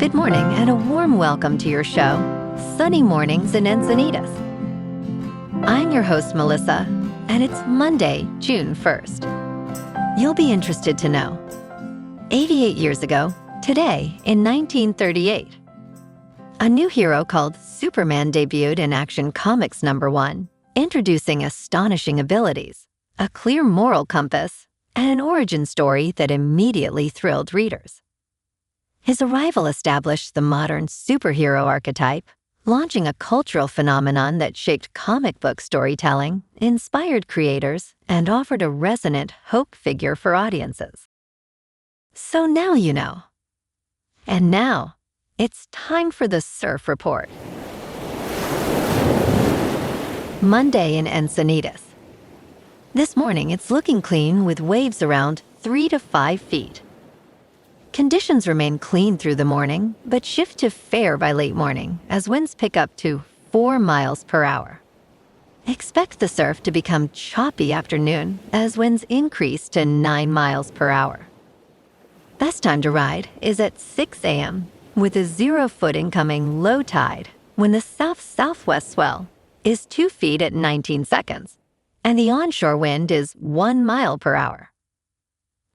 Good morning and a warm welcome to your show, Sunny Mornings in Encinitas. I'm your host, Melissa, and it's Monday, June 1st. You'll be interested to know, 88 years ago, today in 1938, a new hero called Superman debuted in Action Comics #1, introducing astonishing abilities, a clear moral compass, and an origin story that immediately thrilled readers. His arrival established the modern superhero archetype, launching a cultural phenomenon that shaped comic book storytelling, inspired creators, and offered a resonant hope figure for audiences. So now you know. And now, it's time for the Surf Report. Monday in Encinitas. This morning, it's looking clean with waves around 3 to 5 feet. Conditions remain clean through the morning, but shift to fair by late morning as winds pick up to 4 miles per hour. Expect the surf to become choppy after noon as winds increase to 9 miles per hour. Best time to ride is at 6 a.m. with a 0-foot incoming low tide when the south-southwest swell is 2 feet at 19 seconds and the onshore wind is 1 mile per hour.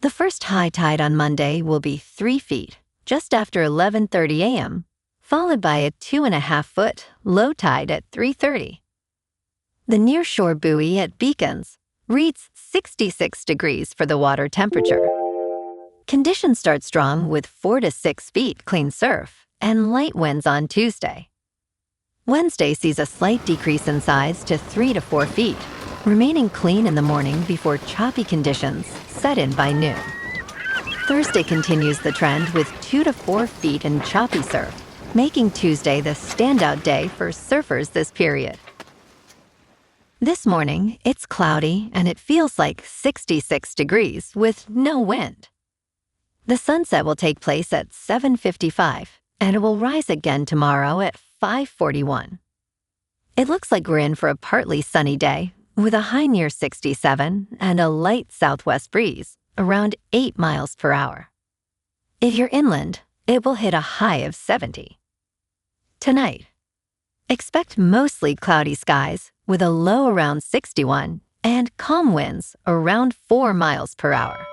The first high tide on Monday will be 3 feet, just after 11:30 a.m., followed by a 2.5-foot low tide at 3:30. The nearshore buoy at Beacons reads 66 degrees for the water temperature. Conditions start strong with 4 to 6 feet clean surf and light winds on Tuesday. Wednesday sees a slight decrease in size to 3 to 4 feet, remaining clean in the morning before choppy conditions set in by noon. Thursday continues the trend with 2 to 4 feet in choppy surf, making Tuesday the standout day for surfers this period. This morning, it's cloudy and it feels like 66 degrees with no wind. The sunset will take place at 7:55 and it will rise again tomorrow at 5:41. It looks like we're in for a partly sunny day with a high near 67 and a light southwest breeze around 8 miles per hour. If you're inland, it will hit a high of 70. Tonight, expect mostly cloudy skies with a low around 61 and calm winds around 4 miles per hour.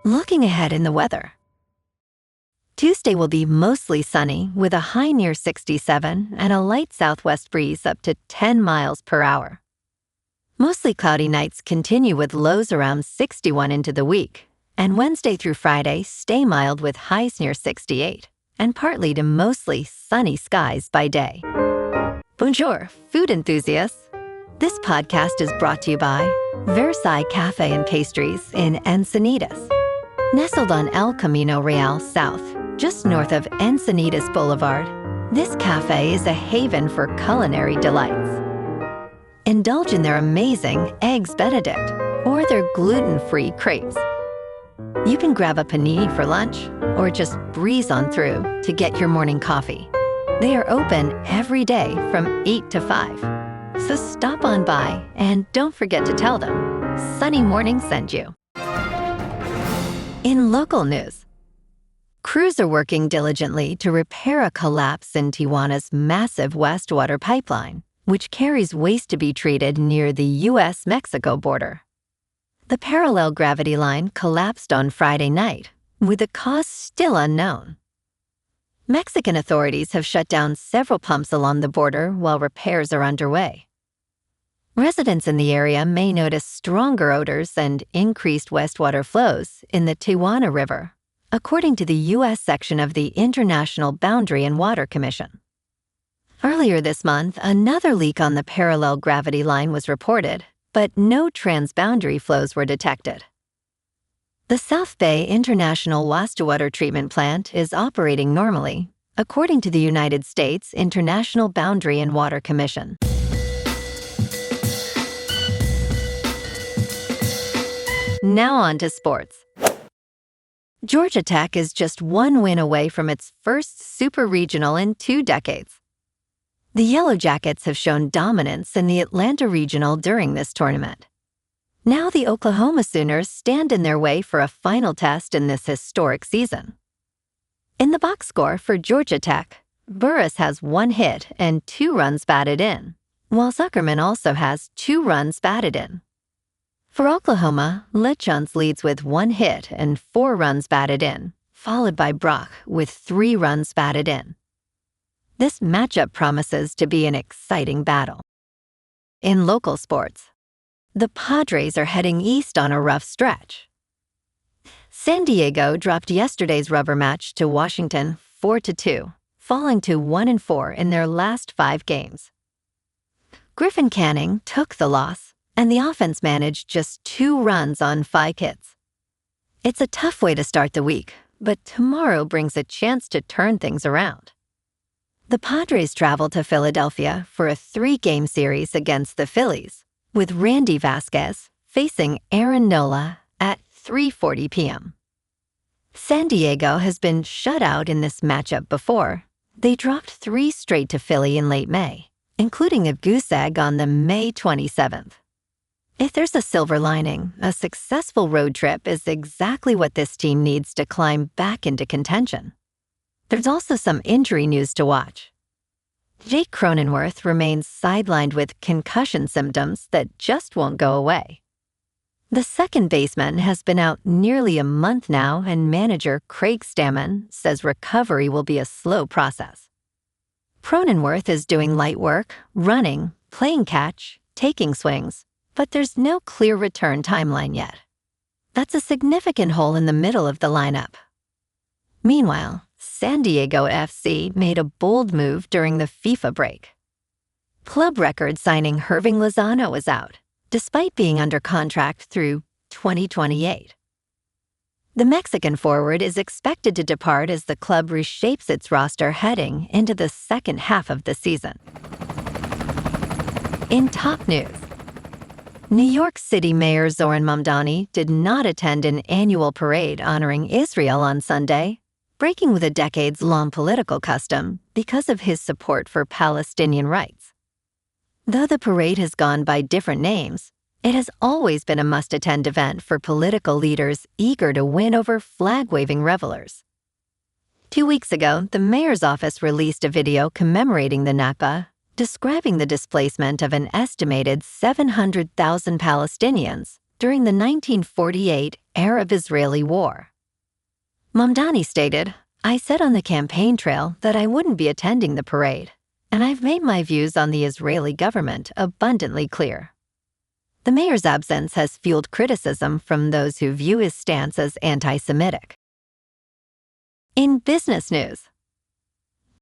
Looking ahead in the weather. Tuesday will be mostly sunny with a high near 67 and a light southwest breeze up to 10 miles per hour. Mostly cloudy nights continue with lows around 61 into the week, and Wednesday through Friday stay mild with highs near 68 and partly to mostly sunny skies by day. Bonjour, food enthusiasts. This podcast is brought to you by Versailles Cafe and Pastries in Encinitas. Nestled on El Camino Real South, just north of Encinitas Boulevard, this cafe is a haven for culinary delights. Indulge in their amazing Eggs Benedict or their gluten-free crepes. You can grab a panini for lunch or just breeze on through to get your morning coffee. They are open every day from 8 to 5. So stop on by and don't forget to tell them Sunny Morning sent you. In local news, crews are working diligently to repair a collapse in Tijuana's massive Wastewater pipeline, which carries waste to be treated near the U.S.-Mexico border. The parallel gravity line collapsed on Friday night, with the cause still unknown. Mexican authorities have shut down several pumps along the border while repairs are underway. Residents in the area may notice stronger odors and increased wastewater flows in the Tijuana River, according to the U.S. section of the International Boundary and Water Commission. Earlier this month, another leak on the parallel gravity line was reported, but no transboundary flows were detected. The South Bay International Wastewater Treatment Plant is operating normally, according to the United States International Boundary and Water Commission. Now on to sports. Georgia Tech is just one win away from its first Super Regional in 2 decades. The Yellow Jackets have shown dominance in the Atlanta Regional during this tournament. Now the Oklahoma Sooners stand in their way for a final test in this historic season. In the box score for Georgia Tech, Burris has 1 hit and 2 runs batted in, while Zuckerman also has 2 runs batted in. For Oklahoma, Lichons leads with 1 hit and 4 runs batted in, followed by Brock with 3 runs batted in. This matchup promises to be an exciting battle. In local sports, the Padres are heading east on a rough stretch. San Diego dropped yesterday's rubber match to Washington 4-2, falling to 1-4 in their last 5 games. Griffin Canning took the loss, and the offense managed just 2 runs on 5 hits. It's a tough way to start the week, but tomorrow brings a chance to turn things around. The Padres travel to Philadelphia for a 3-game series against the Phillies, with Randy Vasquez facing Aaron Nola at 3:40 p.m. San Diego has been shut out in this matchup before. They dropped 3 straight to Philly in late May, including a goose egg on the May 27th. If there's a silver lining, a successful road trip is exactly what this team needs to climb back into contention. There's also some injury news to watch. Jake Cronenworth remains sidelined with concussion symptoms that just won't go away. The second baseman has been out nearly a month now, and manager Craig Stammen says recovery will be a slow process. Cronenworth is doing light work, running, playing catch, taking swings, but there's no clear return timeline yet. That's a significant hole in the middle of the lineup. Meanwhile, San Diego FC made a bold move during the FIFA break. Club record signing Hirving Lozano is out, despite being under contract through 2028. The Mexican forward is expected to depart as the club reshapes its roster heading into the second half of the season. In top news, New York City Mayor Zoran Mamdani did not attend an annual parade honoring Israel on Sunday, breaking with a decades-long political custom because of his support for Palestinian rights. Though the parade has gone by different names, it has always been a must-attend event for political leaders eager to win over flag-waving revelers. 2 weeks ago, the mayor's office released a video commemorating the Nakba, describing the displacement of an estimated 700,000 Palestinians during the 1948 Arab-Israeli War. Mamdani stated, "I said on the campaign trail that I wouldn't be attending the parade, and I've made my views on the Israeli government abundantly clear." The mayor's absence has fueled criticism from those who view his stance as anti-Semitic. In business news,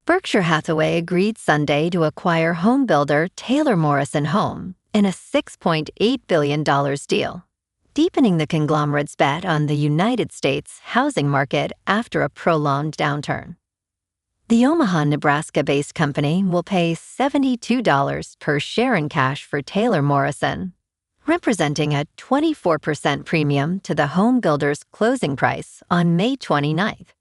Berkshire Hathaway agreed Sunday to acquire home builder Taylor Morrison Home in a $6.8 billion deal, deepening the conglomerate's bet on the United States housing market after a prolonged downturn. The Omaha, Nebraska-based company will pay $72 per share in cash for Taylor Morrison, representing a 24% premium to the home builder's closing price on May 29th.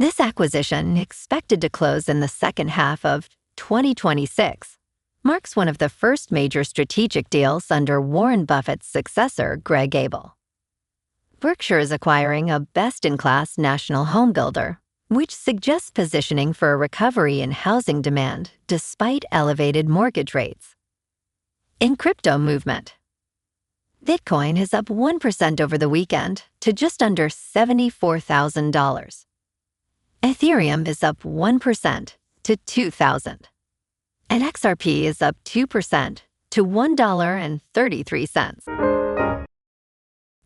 This acquisition, expected to close in the second half of 2026, marks one of the first major strategic deals under Warren Buffett's successor, Greg Abel. Berkshire is acquiring a best-in-class national home builder, which suggests positioning for a recovery in housing demand despite elevated mortgage rates. In crypto movement, Bitcoin is up 1% over the weekend to just under $74,000. Ethereum is up 1% to $2,000. And XRP is up 2% to $1.33.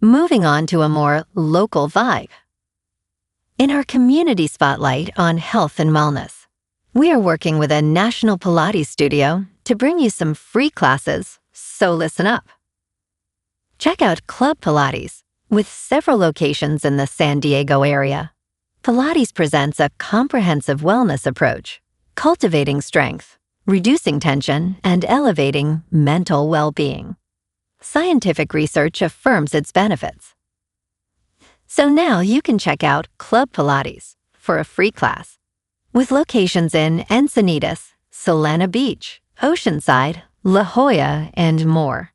Moving on to a more local vibe. In our community spotlight on health and wellness, we are working with a national Pilates studio to bring you some free classes, so listen up. Check out Club Pilates, with several locations in the San Diego area. Pilates presents a comprehensive wellness approach, cultivating strength, reducing tension, and elevating mental well-being. Scientific research affirms its benefits. So now you can check out Club Pilates for a free class, with locations in Encinitas, Solana Beach, Oceanside, La Jolla, and more.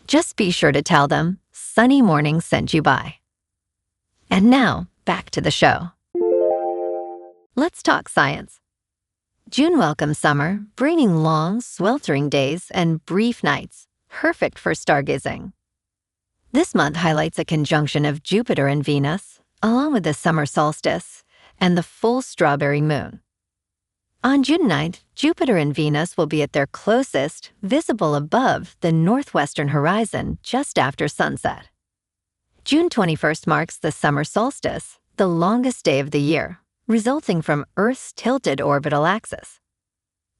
Just be sure to tell them Sunny Morning sent you by. And now, back to the show. Let's talk science. June welcomes summer, bringing long, sweltering days and brief nights, perfect for stargazing. This month highlights a conjunction of Jupiter and Venus, along with the summer solstice and the full strawberry moon. On June 9th, Jupiter and Venus will be at their closest, visible above the northwestern horizon just after sunset. June 21st marks the summer solstice, the longest day of the year, resulting from Earth's tilted orbital axis.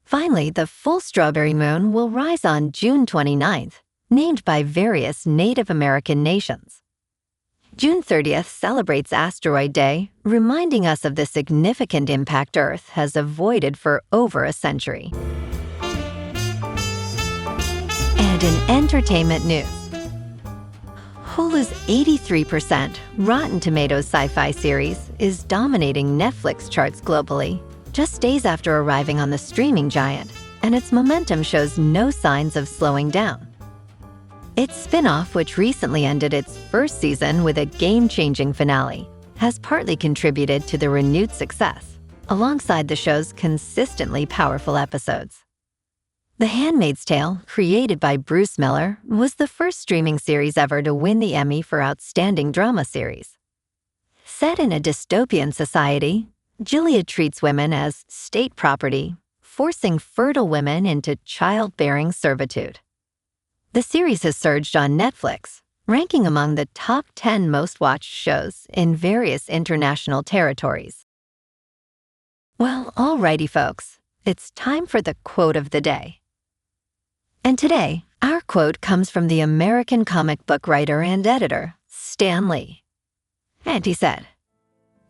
Finally, the full strawberry moon will rise on June 29th, named by various Native American nations. June 30th celebrates Asteroid Day, reminding us of the significant impact Earth has avoided for over a century. And in entertainment news, Hulu's 83% Rotten Tomatoes sci-fi series is dominating Netflix charts globally, just days after arriving on the streaming giant, and its momentum shows no signs of slowing down. Its spin-off, which recently ended its first season with a game-changing finale, has partly contributed to the renewed success, alongside the show's consistently powerful episodes. The Handmaid's Tale, created by Bruce Miller, was the first streaming series ever to win the Emmy for Outstanding Drama Series. Set in a dystopian society, Gilead treats women as state property, forcing fertile women into childbearing servitude. The series has surged on Netflix, ranking among the top 10 most-watched shows in various international territories. Well, alrighty, folks, it's time for the quote of the day. And today, our quote comes from the American comic book writer and editor, Stan Lee. And he said,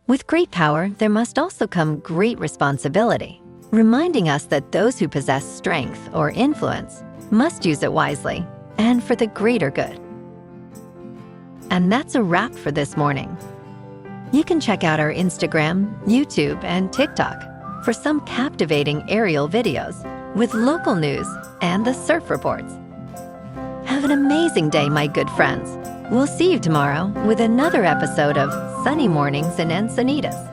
"With great power, there must also come great responsibility, reminding us that those who possess strength or influence must use it wisely and for the greater good." And that's a wrap for this morning. You can check out our Instagram, YouTube, and TikTok for some captivating aerial videos with local news and the surf reports. Have an amazing day, my good friends. We'll see you tomorrow with another episode of Sunny Mornings in Encinitas.